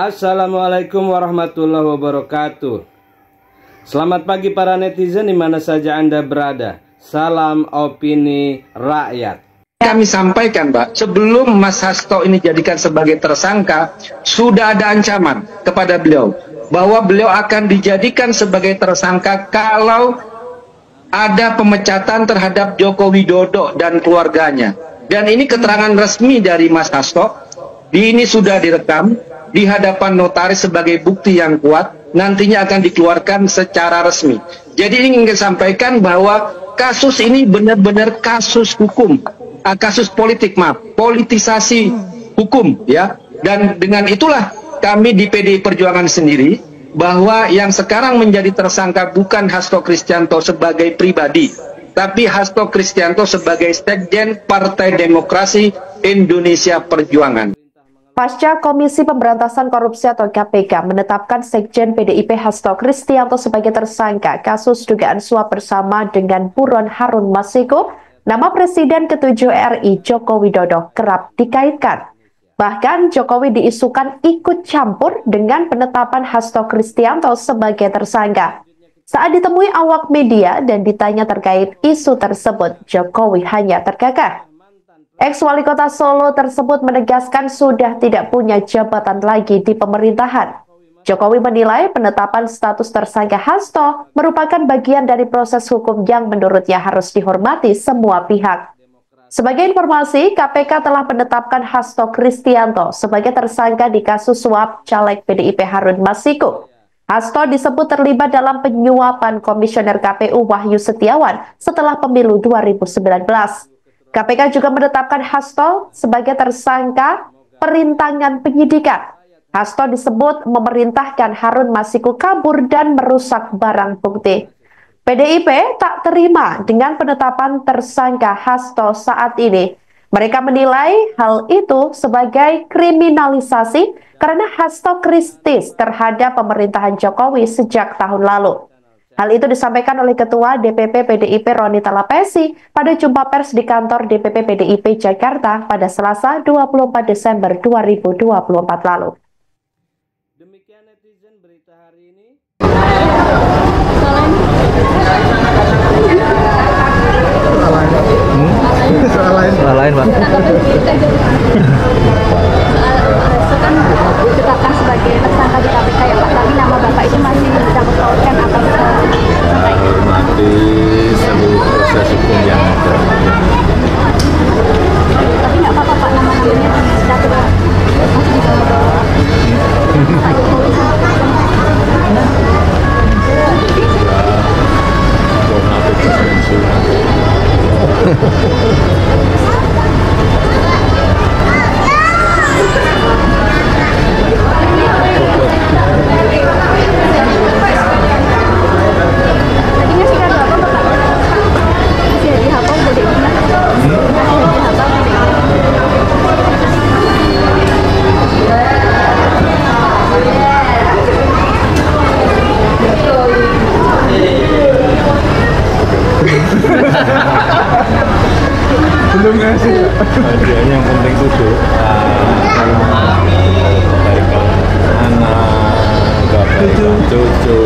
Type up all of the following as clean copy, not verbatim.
Assalamualaikum warahmatullahi wabarakatuh. Selamat pagi para netizen di mana saja Anda berada. Salam opini rakyat. Kami sampaikan, Pak, sebelum Mas Hasto ini dijadikan sebagai tersangka, sudah ada ancaman kepada beliau bahwa beliau akan dijadikan sebagai tersangka kalau ada pemecatan terhadap Joko Widodo dan keluarganya. Dan ini keterangan resmi dari Mas Hasto. Ini sudah direkam di hadapan notaris sebagai bukti yang kuat, nantinya akan dikeluarkan secara resmi. Jadi ini ingin sampaikan bahwa kasus ini benar-benar kasus hukum, kasus politik, politisasi hukum, ya. Dan dengan itulah kami di PDI Perjuangan sendiri, bahwa yang sekarang menjadi tersangka bukan Hasto Kristianto sebagai pribadi, tapi Hasto Kristianto sebagai Sekjen Partai Demokrasi Indonesia Perjuangan. Pasca Komisi Pemberantasan Korupsi atau KPK menetapkan Sekjen PDIP Hasto Kristianto sebagai tersangka kasus dugaan suap bersama dengan buron Harun Masiku, nama Presiden ke-7 RI Joko Widodo kerap dikaitkan. Bahkan Jokowi diisukan ikut campur dengan penetapan Hasto Kristianto sebagai tersangka. Saat ditemui awak media dan ditanya terkait isu tersebut, Jokowi hanya terkekeh. Ex-wali kota Solo tersebut menegaskan sudah tidak punya jabatan lagi di pemerintahan. Jokowi menilai penetapan status tersangka Hasto merupakan bagian dari proses hukum yang menurutnya harus dihormati semua pihak. Sebagai informasi, KPK telah menetapkan Hasto Kristianto sebagai tersangka di kasus suap caleg PDIP Harun Masiku. Hasto disebut terlibat dalam penyuapan Komisioner KPU Wahyu Setiawan setelah pemilu 2019. KPK juga menetapkan Hasto sebagai tersangka perintangan penyidikan. Hasto disebut memerintahkan Harun Masiku kabur dan merusak barang bukti. PDIP tak terima dengan penetapan tersangka Hasto saat ini. Mereka menilai hal itu sebagai kriminalisasi karena Hasto kritis terhadap pemerintahan Jokowi sejak tahun lalu. Hal itu disampaikan oleh Ketua DPP PDIP Roni Talapesi pada jumpa pers di kantor DPP PDIP Jakarta pada Selasa 24 Desember 2024 lalu. Demikian netizen berita hari ini. Soal lain, Pak. Kan ditetapkan sebagai tersangka di KPK ya Pak, tapi nama Bapak itu masih disangkut pautkan atas tersangka ini. Hormati seluruh proses hukum yang ada. Tapi nggak apa-apa Pak, nama-namanya dicatat masih disangkut pautkan. Pak Jokowi Hormati proses belum ngasih. Hadiahnya yang penting itu doa, kebaikan anak, kebaikan cucu.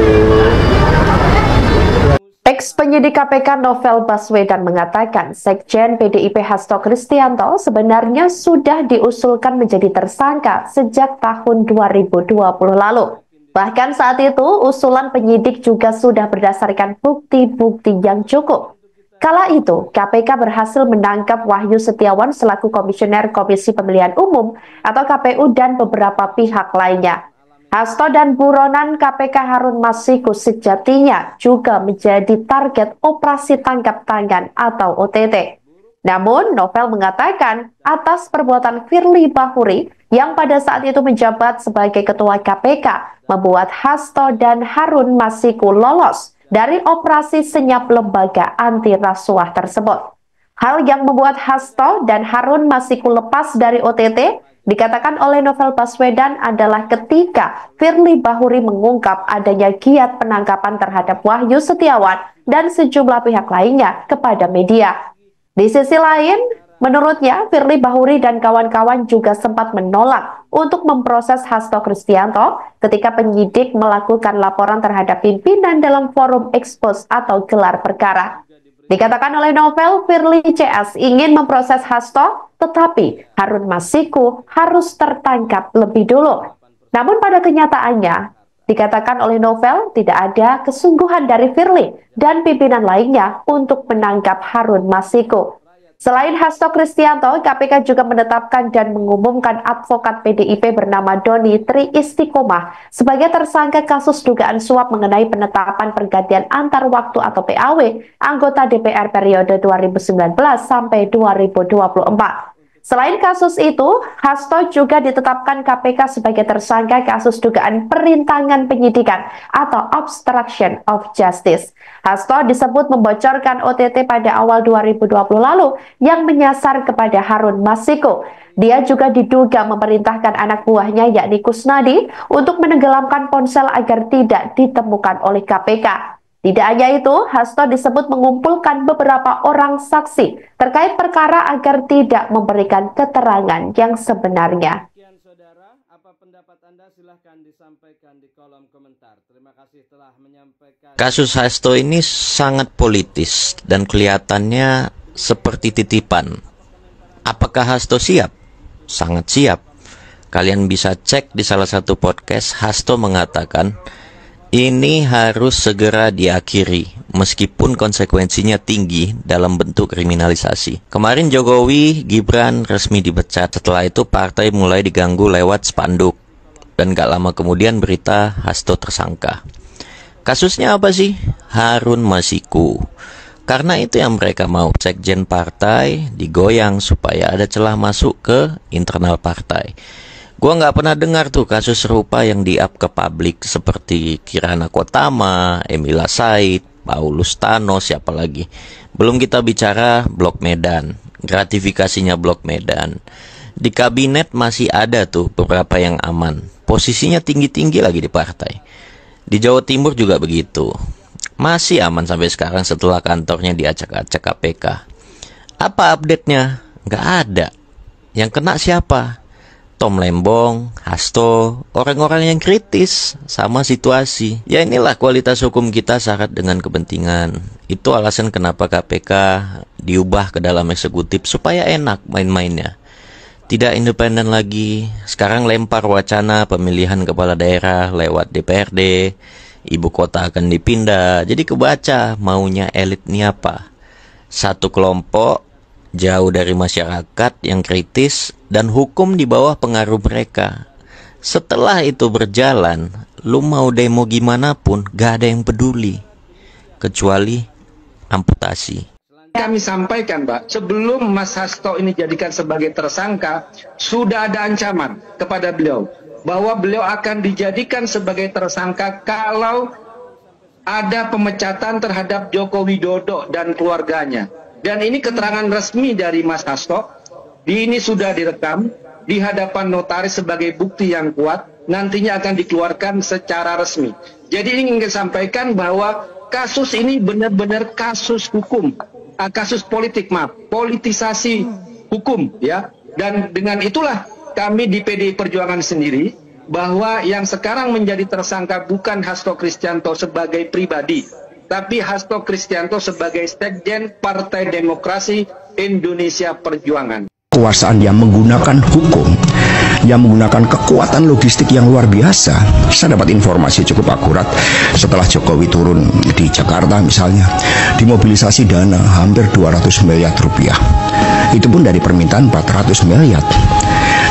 Ex-penyidik KPK Novel Baswedan mengatakan Sekjen PDIP Hasto Kristianto sebenarnya sudah diusulkan menjadi tersangka sejak tahun 2020 lalu. Bahkan saat itu usulan penyidik juga sudah berdasarkan bukti-bukti yang cukup. Kala itu, KPK berhasil menangkap Wahyu Setiawan selaku Komisioner Komisi Pemilihan Umum atau KPU dan beberapa pihak lainnya. Hasto dan buronan KPK Harun Masiku sejatinya juga menjadi target operasi tangkap tangan atau OTT. Namun, Novel mengatakan atas perbuatan Firly Bahuri yang pada saat itu menjabat sebagai Ketua KPK membuat Hasto dan Harun Masiku lolos dari operasi senyap lembaga anti rasuah tersebut. Hal yang membuat Hasto dan Harun Masiku lepas dari OTT dikatakan oleh Novel Baswedan adalah ketika Firly Bahuri mengungkap adanya giat penangkapan terhadap Wahyu Setiawan dan sejumlah pihak lainnya kepada media. Di sisi lain, Menurutnya, Firly Bahuri dan kawan-kawan juga sempat menolak untuk memproses Hasto Kristianto ketika penyidik melakukan laporan terhadap pimpinan dalam forum ekspos atau gelar perkara. Dikatakan oleh Novel, Firly CS ingin memproses Hasto, tetapi Harun Masiku harus tertangkap lebih dulu. Namun pada kenyataannya, dikatakan oleh Novel, tidak ada kesungguhan dari Firly dan pimpinan lainnya untuk menangkap Harun Masiku. Selain Hasto Kristianto, KPK juga menetapkan dan mengumumkan advokat PDIP bernama Doni Tri Istiqomah sebagai tersangka kasus dugaan suap mengenai penetapan pergantian antar waktu atau PAW anggota DPR periode 2019 sampai 2024. Selain kasus itu, Hasto juga ditetapkan KPK sebagai tersangka kasus dugaan perintangan penyidikan atau obstruction of justice. Hasto disebut membocorkan OTT pada awal 2020 lalu yang menyasar kepada Harun Masiku. Dia juga diduga memerintahkan anak buahnya yakni Kusnadi untuk menenggelamkan ponsel agar tidak ditemukan oleh KPK. Tidak hanya itu, Hasto disebut mengumpulkan beberapa orang saksi terkait perkara agar tidak memberikan keterangan yang sebenarnya. Sekian saudara, apa pendapat Anda? Silahkan disampaikan di kolom komentar. Terima kasih telah menyampaikan. Kasus Hasto ini sangat politis dan kelihatannya seperti titipan. Apakah Hasto siap? Sangat siap. Kalian bisa cek di salah satu podcast, Hasto mengatakan ini harus segera diakhiri, meskipun konsekuensinya tinggi dalam bentuk kriminalisasi. Kemarin Jokowi, Gibran resmi dipecat, setelah itu partai mulai diganggu lewat spanduk. Dan gak lama kemudian berita Hasto tersangka. Kasusnya apa sih? Harun Masiku. Karena itu yang mereka mau, sekjen partai digoyang supaya ada celah masuk ke internal partai. Gua nggak pernah dengar tuh kasus serupa yang di-up ke publik seperti Kirana Kotama, Emila Said, Paulus Thanos, siapa lagi. Belum kita bicara Blok Medan, gratifikasinya Blok Medan. Di kabinet masih ada tuh beberapa yang aman, posisinya tinggi-tinggi lagi di partai. Di Jawa Timur juga begitu. Masih aman sampai sekarang setelah kantornya diacak-acak KPK. Apa update-nya? Nggak ada. Yang kena siapa? Tom Lembong, Hasto, orang-orang yang kritis sama situasi. Ya inilah kualitas hukum kita syarat dengan kepentingan. Itu alasan kenapa KPK diubah ke dalam eksekutif supaya enak main-mainnya. Tidak independen lagi. Sekarang lempar wacana pemilihan kepala daerah lewat DPRD. Ibu kota akan dipindah. Jadi kebaca maunya elit ini apa. Satu kelompok jauh dari masyarakat yang kritis dan hukum di bawah pengaruh mereka. Setelah itu berjalan, lu mau demo gimana pun gak ada yang peduli kecuali amputasi. Kami sampaikan, Pak, sebelum Mas Hasto ini dijadikan sebagai tersangka, sudah ada ancaman kepada beliau bahwa beliau akan dijadikan sebagai tersangka kalau ada pemecatan terhadap Joko Widodo dan keluarganya. Dan ini keterangan resmi dari Mas Hasto. Ini sudah direkam di hadapan notaris sebagai bukti yang kuat. Nantinya akan dikeluarkan secara resmi. Jadi ini ingin sampaikan bahwa kasus ini benar-benar kasus hukum, kasus politik, maaf, politisasi hukum, ya. Dan dengan itulah kami di PDI Perjuangan sendiri bahwa yang sekarang menjadi tersangka bukan Hasto Kristianto sebagai pribadi, tapi Hasto Kristianto sebagai sekjen Partai Demokrasi Indonesia Perjuangan. Kekuasaan yang menggunakan hukum, yang menggunakan kekuatan logistik yang luar biasa. Saya dapat informasi cukup akurat setelah Jokowi turun di Jakarta misalnya, dimobilisasi dana hampir 200 miliar rupiah. Itu pun dari permintaan 400 miliar.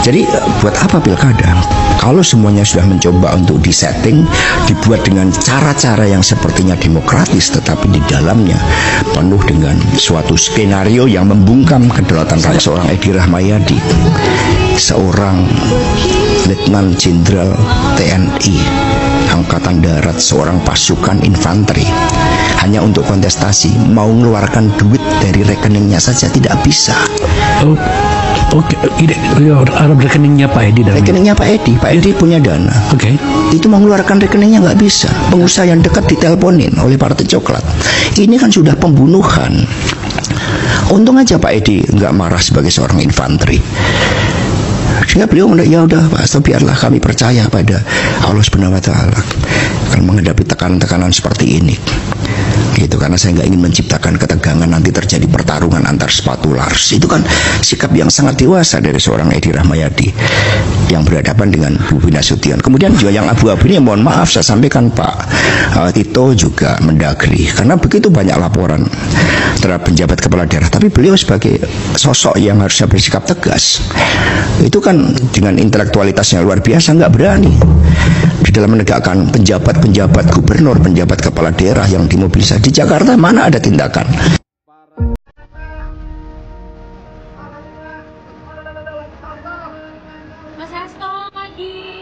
Jadi buat apa pilkada? Kalau semuanya sudah mencoba untuk disetting, dibuat dengan cara-cara yang sepertinya demokratis, tetapi di dalamnya penuh dengan suatu skenario yang membungkam kedaulatan rakyat. Seorang Edi Rahmayadi, seorang Letnan Jenderal TNI Angkatan Darat, seorang pasukan infanteri, hanya untuk kontestasi mau mengeluarkan duit dari rekeningnya saja tidak bisa. Oke, rekeningnya Pak Edi. Rekeningnya Pak Edi punya dana. Oke. Itu mengeluarkan rekeningnya nggak bisa. Pengusaha yang dekat diteleponin oleh Partai Coklat. Ini kan sudah pembunuhan. Untung aja Pak Edi nggak marah sebagai seorang infanteri. Sehingga beliau ya udah Pak Hasto, biarlah kami percaya pada Allah Subhanahu wa Ta'ala kalau menghadapi tekanan-tekanan seperti ini. Gitu, karena saya nggak ingin menciptakan ketegangan, nanti terjadi pertarungan antar sepatu Lars. Itu kan sikap yang sangat dewasa dari seorang Edi Rahmayadi yang berhadapan dengan Bu Nasution. Kemudian juga yang abu-abu ini, mohon maaf saya sampaikan Pak Tito juga Mendagri, karena begitu banyak laporan terhadap penjabat kepala daerah, tapi beliau sebagai sosok yang harusnya bersikap tegas, itu kan dengan intelektualitasnya luar biasa nggak berani di dalam menegakkan penjabat-penjabat gubernur, penjabat kepala daerah yang dimobilisasi di Jakarta. Mana ada tindakan? Mas Hasto lagi.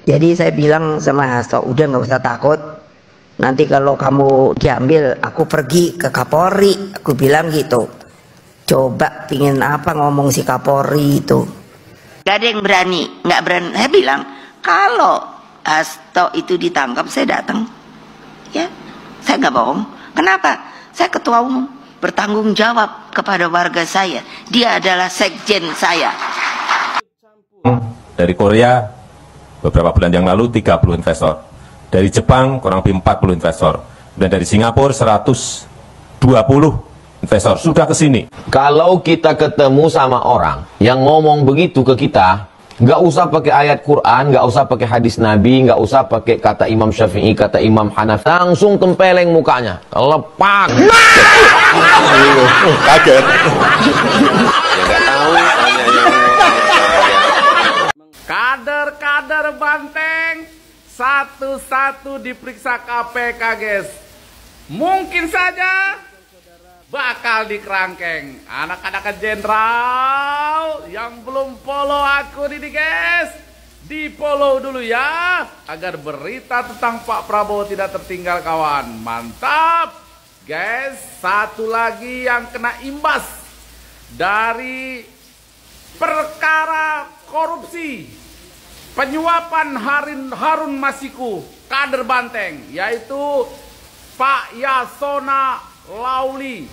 Jadi saya bilang sama Hasto, udah nggak usah takut. Nanti kalau kamu diambil, aku pergi ke Kapolri. Aku bilang gitu. Coba pingin apa ngomong si Kapolri itu. Gak ada yang berani, nggak berani. Saya bilang kalau Hasto itu ditangkap, saya datang. Ya, saya nggak bohong. Kenapa? Saya ketua umum, bertanggung jawab kepada warga saya. Dia adalah sekjen saya. Dari Korea beberapa bulan yang lalu 30 investor, dari Jepang kurang lebih 40 investor, dan dari Singapura 120 investor sudah ke sini. Kalau kita ketemu sama orang yang ngomong begitu ke kita, nggak usah pakai ayat Quran, nggak usah pakai hadis Nabi, nggak usah pakai kata Imam Syafi'i, kata Imam Hanafi, langsung tempeleng mukanya, lepak. Kaget. Kader-kader Banteng satu-satu diperiksa KPK, guys. Mungkin saja bakal dikerangkeng. Anak-anak jenderal yang belum follow akun ini, guys, di follow dulu ya, agar berita tentang Pak Prabowo tidak tertinggal, kawan. Mantap, guys. Satu lagi yang kena imbas dari perkara korupsi penyuapan Harun Masiku, kader Banteng, yaitu Pak Yasona Lauli,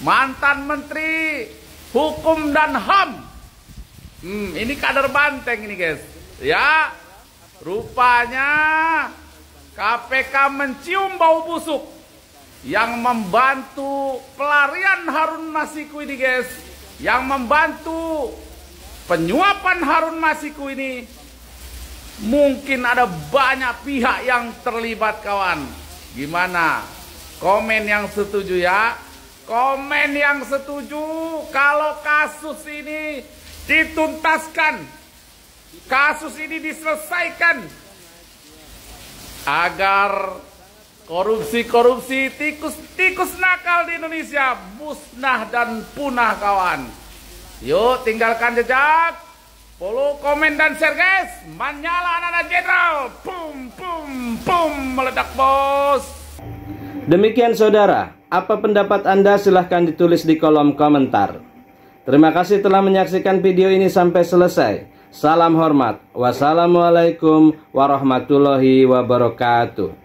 mantan Menteri Hukum dan HAM. Ini kader Banteng ini, guys. Ya, rupanya KPK mencium bau busuk yang membantu pelarian Harun Masiku ini, guys. Yang membantu penyuapan Harun Masiku ini, mungkin ada banyak pihak yang terlibat, kawan. Gimana? Komen yang setuju ya. Komen yang setuju kalau kasus ini dituntaskan, kasus ini diselesaikan, agar korupsi-korupsi, tikus-tikus nakal di Indonesia musnah dan punah, kawan. Yuk, tinggalkan jejak, follow, komen, dan share, guys. Menyala anak-anak jenderal. Pum, pum, pum, meledak, bos. Demikian saudara, apa pendapat Anda? Silahkan ditulis di kolom komentar. Terima kasih telah menyaksikan video ini sampai selesai. Salam hormat. Wassalamualaikum warahmatullahi wabarakatuh.